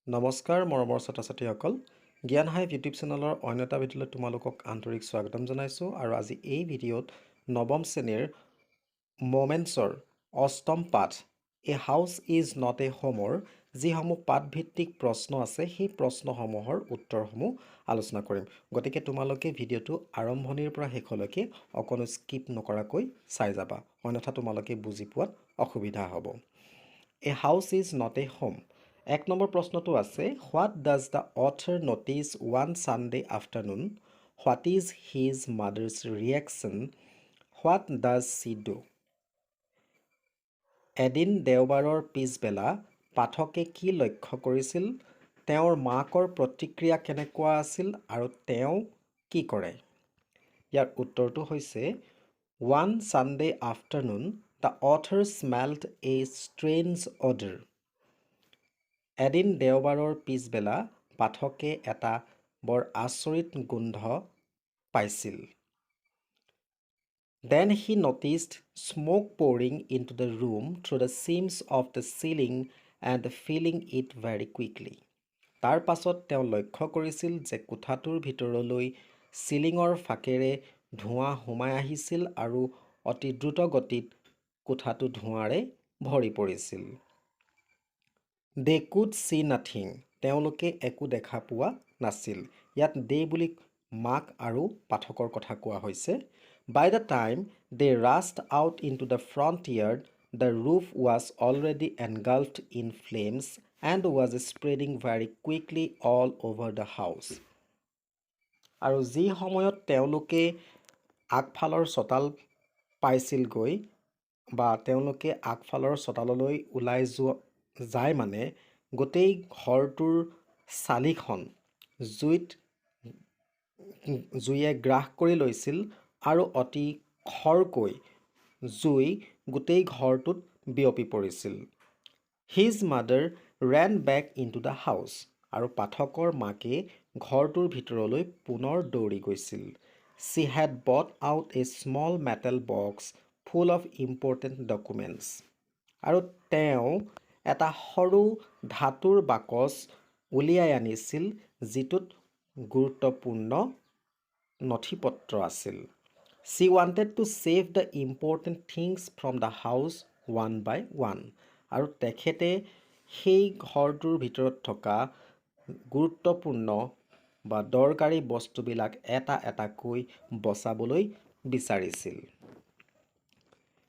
নমস্কাৰ মৰমৰ ছাত্ৰ-ছাত্ৰীসকল জ্ঞান হাইভ ইউটিউব চেনেলৰ অন্য এটা ভিডিঅ'লৈ তোমালোকক আন্তৰিক স্বাগতম জনাইছোঁ আৰু আজি এই ভিডিঅ'ত নৱম শ্ৰেণীৰ মোমেণ্টছৰ অষ্টম পাঠ এ হাউচ ইজ নট এ হোমৰ যিসমূহ পাঠভিত্তিক প্ৰশ্ন আছে সেই প্ৰশ্নসমূহৰ উত্তৰসমূহ আলোচনা কৰিম গতিকে তোমালোকে ভিডিঅ'টো আৰম্ভণিৰ পৰা শেষলৈকে অকণো স্কিপ নকৰাকৈ চাই যাবা অন্যথা তোমালোকে বুজি পোৱাত অসুবিধা হ'ব a house is not a home এক নম্বৰ প্ৰশ্নটো আছে what does the author notice one Sunday afternoon what is his mother's reaction what does she do এদিন দেওবাৰৰ পিছবেলা পাঠকে কি লক্ষ্য কৰিছিল তেওঁৰ মাকৰ প্ৰতিক্ৰিয়া কেনেকুৱা আছিল আৰু তেওঁ কি কৰে ইয়াৰ উত্তৰটো হৈছে one Sunday afternoon the author smelled a strange odour এদিন দেওবাৰৰ পিছবেলা পাঠকে এটা বৰ আচৰিত গোন্ধ পাইছিল Then he noticed smoke pouring into the room through the seams of the ceiling and filling it very quickly. তাৰ পাছত তেওঁ লক্ষ্য কৰিছিল যে কোঠাটোৰ ভিতৰলৈ চিলিঙৰ ফাকেৰে ধোঁৱা সোমাই আহিছিল আৰু অতি দ্ৰুত গতিত কোঠাটো ধোঁৱাৰে ভৰি পৰিছিল They could see nothing. তেওঁলোকে একো দেখা পোৱা নাছিল ইয়াত দে বুলি মাক আৰু পাঠকৰ কথা কোৱা হৈছে By the time they rushed out into the front yard, the roof was already engulfed in flames and was spreading very quickly all over the house. আৰু যি সময়ত তেওঁলোকে আগফালৰ চোতাল পাইছিলগৈ বা তেওঁলোকে আগফালৰ চোতাললৈ ওলাই যায় মানে গোটেই ঘৰটোৰ চালিখন জুইয়ে গ্ৰাস কৰি লৈছিল আৰু অতি খৰকৈ জুই গোটেই ঘৰটোত বিয়পি পৰিছিল His mother ran back into the house আৰু পাঠকৰ মাকে ঘৰটোৰ ভিতৰলৈ পুনৰ দৌৰি গৈছিল She had brought out a small metal box full of important documents আৰু তেওঁ এটা সৰু ধাতুৰ বাকচ উলিয়াই আনিছিল যিটোত গুৰুত্বপূৰ্ণ নথিপত্ৰ আছিল She wanted to save the important things from the house one by one আৰু তেখেতে সেই ঘৰটোৰ ভিতৰত থকা গুৰুত্বপূৰ্ণ বা দৰকাৰী বস্তুবিলাক এটা এটাকৈ বচাবলৈ বিচাৰিছিল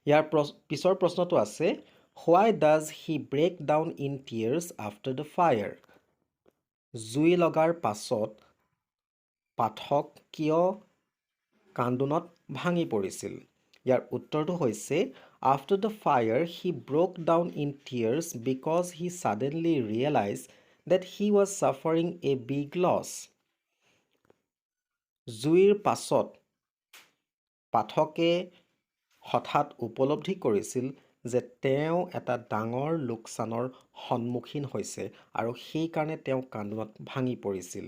ইয়াৰ পিছৰ প্ৰশ্নটো আছে Why does he break down in tears after the fire? জুই লগাৰ পাছত পাঠক কিয় কান্দোনত ভাঙি পৰিছিল ইয়াৰ উত্তৰটো হৈছে After the fire he broke down in tears because he suddenly realized that he was suffering a big loss. জুইৰ পাছত পাঠকে হঠাৎ উপলব্ধি কৰিছিল যে তেওঁ এটা ডাঙৰ লোকচানৰ সন্মুখীন হৈছে আৰু সেইকাৰণে তেওঁ কান্দোনত ভাঙি পৰিছিল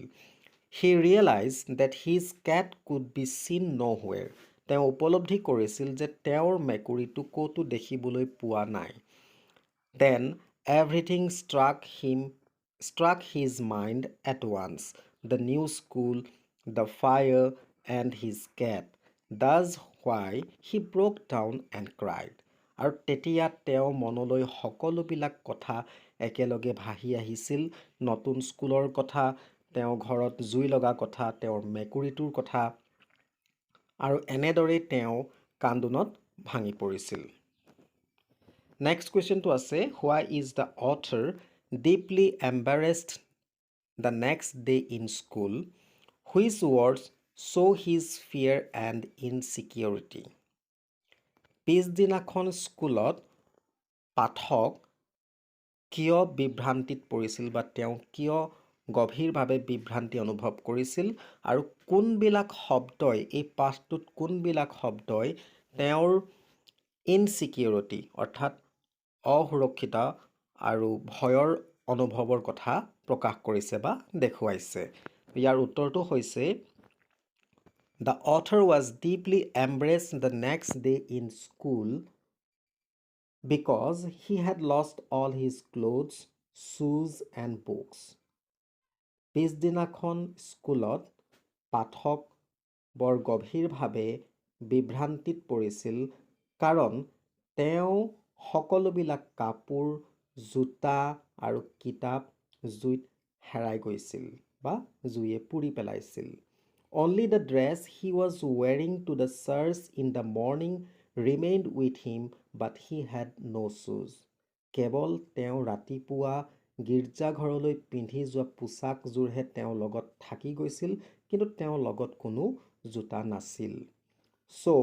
He realized that his cat could be seen nowhere. তেওঁ উপলব্ধি কৰিছিল যে তেওঁৰ মেকুৰীটো ক'তো দেখিবলৈ পোৱা নাই Then everything struck his mind at once. The new school, the fire, and his cat. That's why he broke down and cried. আৰু তেতিয়া তেওঁ মনলৈ সকলোবিলাক কথা একেলগে ভাহি আহিছিল নতুন স্কুলৰ কথা তেওঁ ঘৰত জুই লগা কথা তেওঁৰ মেকুৰীটোৰ কথা আৰু এনেদৰে তেওঁ কান্দোনত ভাঙি পৰিছিল Next question to আছে Why is the author deeply embarrassed the next day in school? Which words show his fear and insecurity? পিছদিনাখন স্কুলত পাঠক কিয় বিভ্ৰান্তিত পৰিছিল বা তেওঁ কিয় গভীৰভাৱে বিভ্ৰান্তি অনুভৱ কৰিছিল আৰু কোনবিলাক শব্দই এই পাঠটোত কোনবিলাক শব্দই তেওঁৰ ইনচিকিউৰিটি অৰ্থাৎ অসুৰক্ষিত আৰু ভয়ৰ অনুভৱৰ কথা প্ৰকাশ কৰিছে বা দেখুৱাইছে ইয়াৰ উত্তৰটো হৈছে The author was deeply embarrassed the next day in school because he had lost all his clothes, shoes and books. পিছদিনাখন স্কুলত পাঠক বৰ গভীৰভাৱে বিভ্ৰান্তিত পৰিছিল কাৰণ তেওঁ সকলোবিলাক কাপোৰ, জোতা আৰু কিতাপ জুইত হেৰাই গৈছিল বা জুইয়ে পুৰি পেলাইছিল। Only the dress he was wearing to the church in the morning remained with him, but he had no shoes. কেৱল তেওঁ ৰাতিপুৱা গীৰ্জাঘৰলৈ পিন্ধি যোৱা পোচাকযোৰহে তেওঁৰ লগত থাকি গৈছিল, কিন্তু তেওঁৰ লগত কোনো জোতা নাছিল। So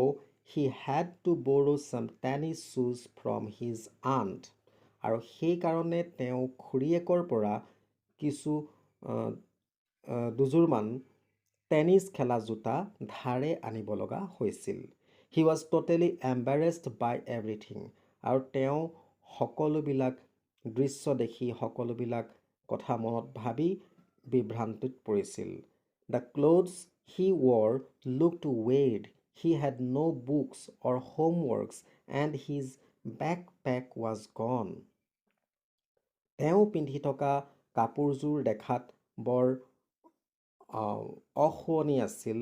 he had to borrow some tennis shoes from his aunt. আৰু সেইকাৰণে তেওঁ খুৰীয়েকৰ পৰা কিছু দুযোৰমান টেনিছ খেলা জোতা ধাৰে আনিব লগা হৈছিল। He was totally embarrassed by everything. আৰু তেওঁ সকলোবিলাক দৃশ্য দেখি সকলোবিলাক কথা মনত ভাবি বিভ্ৰান্তিত পৰিছিল। The clothes he wore looked weird. He had no books or homeworks and his backpack was gone. তেওঁ পিন্ধি থকা কাপোৰযোৰ দেখাত বৰ অশুৱনি আছিল।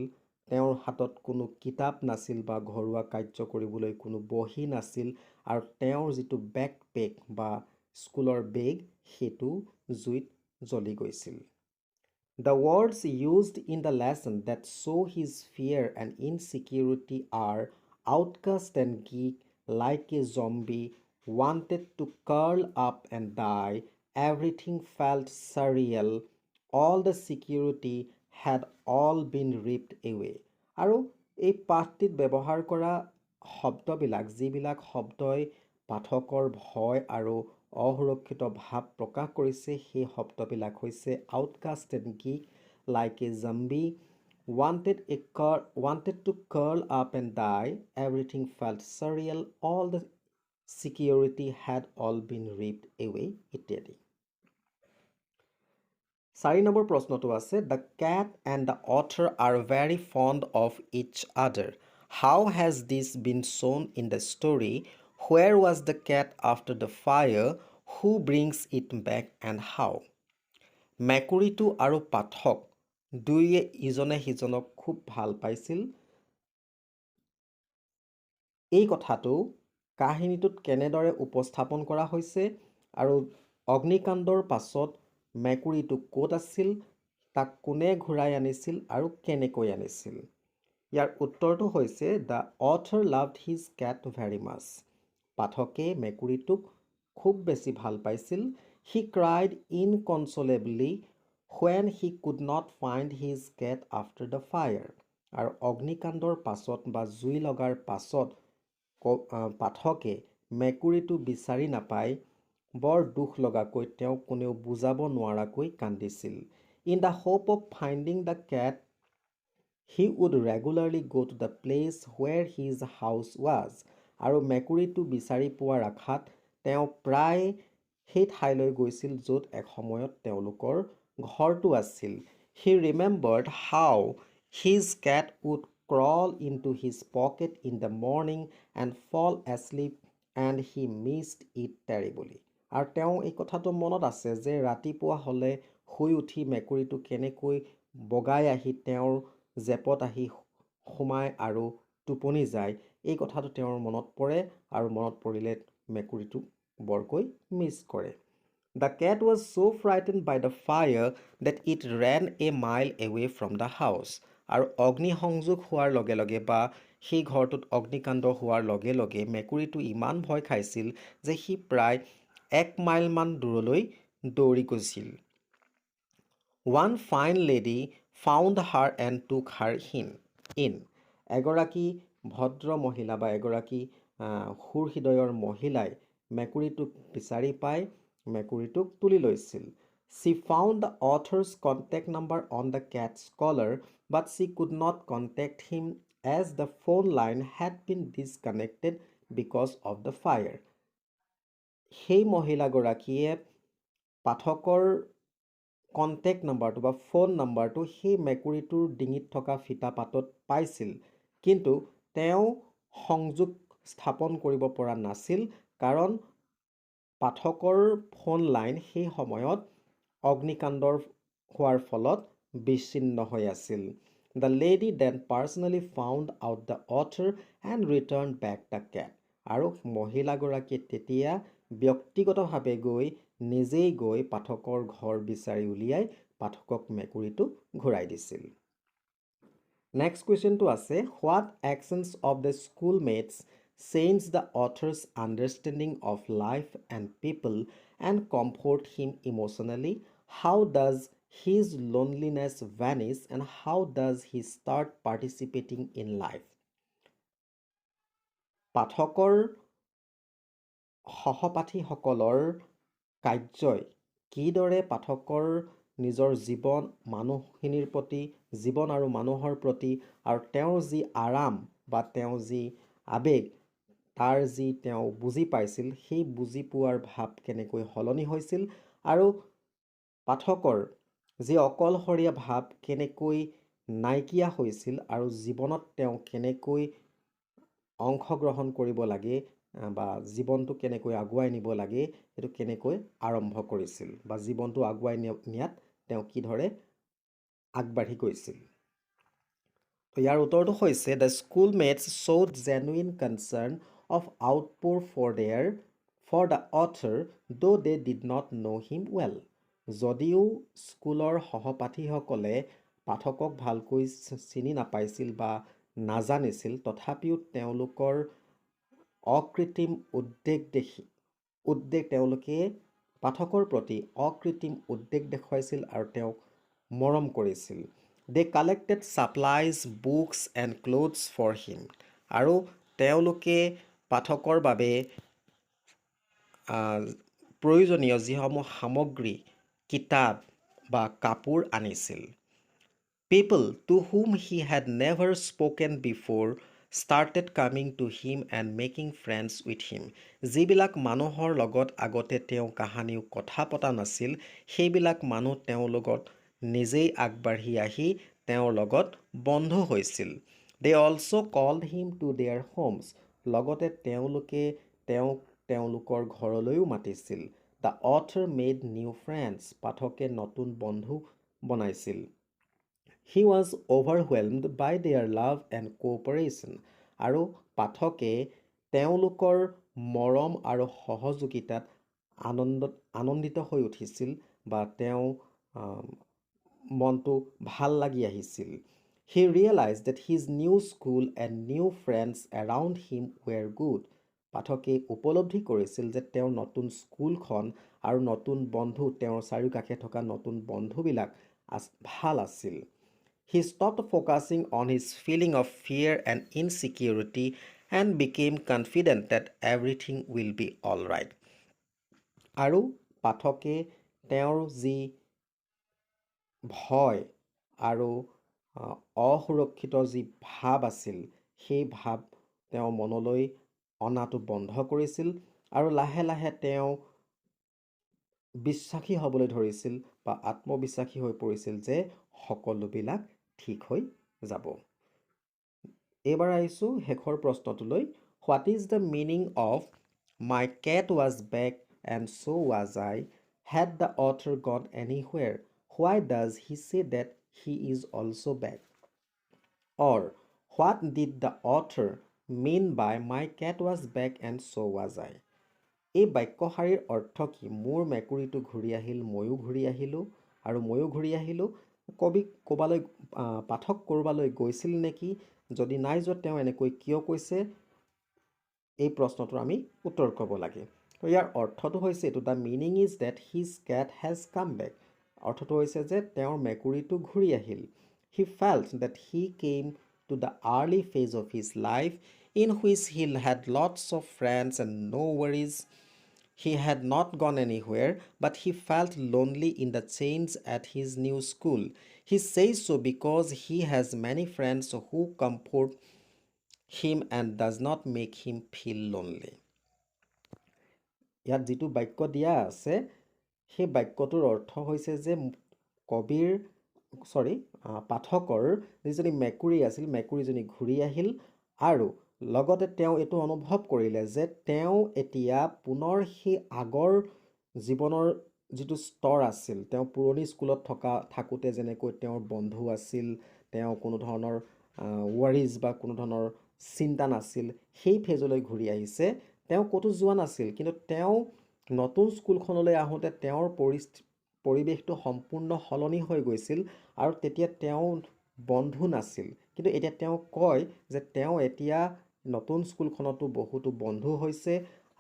তেওঁৰ হাতত কোনো কিতাপ নাছিল বা ঘৰুৱা কাৰ্য কৰিবলৈ কোনো বহী নাছিল আৰু তেওঁৰ যিটো বেকপেক বা স্কুলৰ বেগ সেইটো জুইত জ্বলি গৈছিল। The words used in the lesson that show his fear and insecurity are outcast and geek, like a zombie, wanted to curl up and die, everything felt surreal, all the security had all been ripped away. আৰু এই পাঠটিত ব্যৱহাৰ কৰা শব্দবিলাক যিবিলাক শব্দই পাঠকৰ ভয় আৰু অসুৰক্ষিত ভাৱ প্ৰকাশ কৰিছে সেই শব্দবিলাক হৈছে outcast and geek, like a zombie, wanted to curl up and die, everything felt surreal, all the security had all been ripped away ইত্যাদি। 4 নম্বৰ প্ৰশ্নটো আছে The cat and the author are very fond of each other. How has this been shown in the story? Where was the cat after the fire? Who brings it back and how? মেকুৰীটো আৰু পাঠক দুয়ে ইজনে সিজনক খুব ভাল পাইছিল। এই কথাটো কাহিনীটোত কেনেদৰে উপস্থাপন কৰা হৈছে আৰু অগ্নিকাণ্ডৰ পাছত মেকুৰীটো ক'ত আছিল, তাক কোনে ঘূৰাই আনিছিল আৰু কেনেকৈ আনিছিল? ইয়াৰ উত্তৰটো হৈছে The author loved his cat very much. পাঠকে মেকুৰীটোক খুব বেছি ভাল পাইছিল। He cried inconsolably when he could not find his cat after the fire. আৰু অগ্নিকাণ্ডৰ পাছত বা জুই লগাৰ পাছত পাঠকে মেকুৰীটো বিচাৰি নাপাই বৰ দুখ লগাকৈ তেওঁ কোনেও বুজাব নোৱাৰাকৈ কান্দিছিল। In the hope of finding the cat, he would regularly go to the place where his house was. আৰু মেকুৰীটো বিচাৰি পোৱাৰ আশাত তেওঁ প্ৰায় সেই ঠাইলৈ গৈছিল য'ত এসময়ত তেওঁলোকৰ ঘৰটো আছিল। He remembered how his cat would crawl into his pocket in the morning and fall asleep and he missed it terribly. আৰু তেওঁ এই কথাটো মনত আছে যে ৰাতিপুৱা হ'লে শুই উঠি মেকুৰীটো কেনেকৈ বগাই আহি তেওঁৰ জেপত আহি সোমায় আৰু টোপনি যায়, এই কথাটো তেওঁৰ মনত পৰে আৰু মনত পৰিলে মেকুৰীটো বৰকৈ মিছ কৰে। The cat was so frightened by the fire that it ran a mile away from the house. আৰু অগ্নিসংযোগ হোৱাৰ লগে লগে বা সেই ঘৰটোত অগ্নিকাণ্ড হোৱাৰ লগে লগে মেকুৰীটো ইমান ভয় খাইছিল যে সি প্ৰায় 1 মাইলমান দূৰলৈ দৌৰি গৈছিল। One fine lady found her and took her in. এগৰাকী ভদ্ৰ মহিলা বা এগৰাকী সুহৃদয়ৰ মহিলাই মেকুৰীটোক বিচাৰি পাই মেকুৰীটোক তুলি লৈছিল। She found the author's contact number on the cat's collar, but she could not contact him as the phone line had been disconnected because of the fire. সেই মহিলাগৰাকীয়ে পাঠকৰ কণ্টেক্ট নাম্বাৰটো বা ফোন নাম্বাৰটো সেই মেকুৰীটোৰ ডিঙিত থকা ফিটা পাতত পাইছিল, কিন্তু তেওঁ সংযোগ স্থাপন কৰিব পৰা নাছিল কাৰণ পাঠকৰ ফোন লাইন সেই সময়ত অগ্নিকাণ্ডৰ হোৱাৰ ফলত বিচ্ছিন্ন হৈ আছিল। The lady then personally found out the author and returned back the cat. আৰু মহিলাগৰাকীয়ে তেতিয়া ব্যক্তিগতভাৱে গৈ নিজেই গৈ পাঠকৰ ঘৰ বিচাৰি উলিয়াই পাঠকক মেকুৰীটো ঘূৰাই দিছিল। নেক্সট কুৱেশ্যনটো আছে, what actions of the schoolmates changed the author's understanding of life and people and comfort him emotionally? How does his loneliness vanish and how does he start participating in life? পাঠকৰ সহপাঠীসকলৰ কাৰ্যই কিদৰে পাঠকৰ নিজৰ জীৱন মানুহখিনিৰ প্ৰতি জীৱন আৰু মানুহৰ প্ৰতি আৰু তেওঁৰ যি আৰাম বা তেওঁ যি আৱেগ তাৰ যি তেওঁ বুজি পাইছিল সেই বুজি পোৱাৰ ভাৱ কেনেকৈ সলনি হৈছিল আৰু পাঠকৰ যি অকলশৰীয়া ভাৱ কেনেকৈ নাইকিয়া হৈছিল আৰু জীৱনত তেওঁ কেনেকৈ অংশগ্ৰহণ কৰিব লাগে বা জীৱনটো কেনেকৈ আগুৱাই নিব লাগে সেইটো কেনেকৈ আৰম্ভ কৰিছিল বা জীৱনটো আগুৱাই নিয়াত তেওঁ কিদৰে আগবাঢ়ি গৈছিল। তো ইয়াৰ উত্তৰটো হৈছে, the schoolmates showed genuine concern of outpour for the author though they did not know him well. যদিও স্কুলৰ সহপাঠীসকলে পাঠকক ভালকৈ চিনি নাপাইছিল বা নাজানিছিল তথাপিও তেওঁলোকৰ অকৃত্ৰিম উদ্বেগ তেওঁলোকে পাঠকৰ প্ৰতি অকৃত্ৰিম উদ্বেগ দেখুৱাইছিল আৰু তেওঁক মৰম কৰিছিল। They collected supplies, books and clothes for him. আৰু তেওঁলোকে পাঠকৰ বাবে প্ৰয়োজনীয় যিসমূহ সামগ্ৰী কিতাপ বা কাপোৰ আনিছিল। People to whom he had never spoken before started coming to him and making friends with him. যিবিলাক মানুহৰ লগত আগতে তেওঁ কাহানিও কথা পতা নাছিল সেইবিলাক মানুহ তেওঁৰ লগত নিজেই আগবাঢ়ি আহি তেওঁৰ লগত বন্ধু হৈছিল। They also called him to their homes. লগতে তেওঁলোকে তেওঁলোকৰ ঘৰলৈও মাতিছিল। The author made new friends. পাঠকে নতুন বন্ধু বনাইছিল। He was overwhelmed by their love and cooperation. আৰু পাঠকে তেওঁলোকৰ মৰম আৰু সহযোগিতাত আনন্দিত হৈ উঠিছিল বা তেওঁ মনটো ভাল লাগি আহিছিল। He realized that his new school and new friends around him were good. পাঠকে উপলব্ধি কৰিছিল যে তেওঁৰ নতুন স্কুলখন আৰু নতুন বন্ধু তেওঁৰ চাৰিওকাষে থকা নতুন বন্ধুবিলাক ভাল আছিল। He stopped focusing on his feeling of fear and insecurity and became confident that everything will be all right. আৰু পাঠকে তেওঁৰ যি ভয় আৰু অসুৰক্ষিত যি ভাৱ আছিল সেই ভাৱ তেওঁ মনলৈ অনাটো বন্ধ কৰিছিল আৰু লাহে লাহে তেওঁ বিশ্বাসী হ'বলৈ ধৰিছিল বা আত্মবিশ্বাসী হৈ পৰিছিল যে সকলোবিলাক ঠিক হৈ যাব। এইবাৰ আহিছোঁ শেষৰ প্ৰশ্নটোলৈ, what is the meaning of my cat was back and so' was I had the author gone anywhere why does he say that he is also' back or what did the author mean by my cat was back and so' was I. এই বাক্যশাৰীৰ অৰ্থ কি? মোৰ মেকুৰীটো ঘূৰি আহিল, ময়ো ঘূৰি আহিলোঁ আৰু ময়ো ঘূৰি আহিলোঁ। কবি ক'বালৈ পাঠক ক'ৰবালৈ গৈছিল নেকি? যদি নাই যোৱা তেওঁ এনেকৈ কিয় কৈছে? এই প্ৰশ্নটোৰ আমি উত্তৰ ক'ব লাগে। তো ইয়াৰ অৰ্থটো হৈছে এইটো, the meaning is that his cat has come back. অৰ্থটো হৈছে যে তেওঁৰ মেকুৰীটো ঘূৰি আহিল। He felt that he came to the early phase of his life in which he had lots of friends and no' worries. He had not gone anywhere, but he felt lonely in the change at his new school. He says so because he has many friends who comfort him and does not make him feel lonely. ইয়াত যিটো বাক্য দিয়া আছে সেই বাক্যটোৰ অৰ্থ হৈছে যে পাঠকৰ যিজনী মেকুৰী আছিল মেকুৰীজনী ঘূৰি আহিল আৰু লগতে তেওঁ এইটো অনুভৱ কৰিলে যে তেওঁ এতিয়া পুনৰ সেই আগৰ জীৱনৰ যিটো স্তৰ আছিল, তেওঁ পুৰণি স্কুলত থাকোঁতে যেনেকৈ তেওঁৰ বন্ধু আছিল, তেওঁ কোনো ধৰণৰ ৱাৰিজ বা কোনো ধৰণৰ চিন্তা নাছিল, সেই ফেজলৈ ঘূৰি আহিছে। তেওঁ ক'তো যোৱা নাছিল, কিন্তু তেওঁ নতুন স্কুলখনলৈ আহোঁতে তেওঁৰ পৰিৱেশটো সম্পূৰ্ণ সলনি হৈ গৈছিল আৰু তেতিয়া তেওঁ বন্ধু নাছিল। কিন্তু এতিয়া তেওঁ কয় যে তেওঁ এতিয়া নতুন স্কুলখনতো বহুতো বন্ধু হৈছে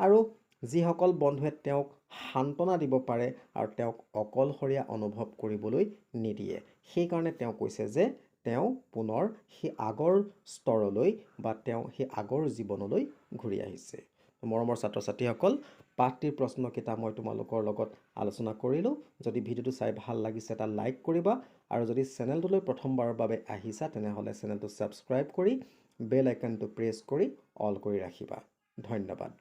আৰু যিসকল বন্ধুৱে তেওঁক সান্তনা দিব পাৰে আৰু তেওঁক অকলশৰীয়া অনুভৱ কৰিবলৈ নিদিয়ে। সেইকাৰণে তেওঁ কৈছে যে তেওঁ পুনৰ সেই আগৰ স্তৰলৈ বা তেওঁ সেই আগৰ জীৱনলৈ ঘূৰি আহিছে। মৰমৰ ছাত্ৰ ছাত্ৰীসকল, পাঠটিৰ প্ৰশ্নকেইটা মই তোমালোকৰ লগত আলোচনা কৰিলোঁ। যদি ভিডিঅ'টো চাই ভাল লাগিছে এটা লাইক কৰিবা আৰু যদি চেনেলটোলৈ প্ৰথমবাৰৰ বাবে আহিছা তেনেহ'লে চেনেলটো ছাবস্ক্ৰাইব কৰি বেল আইকনটো প্ৰেছ কৰি অল কৰি ৰাখিবা। ধন্যবাদ।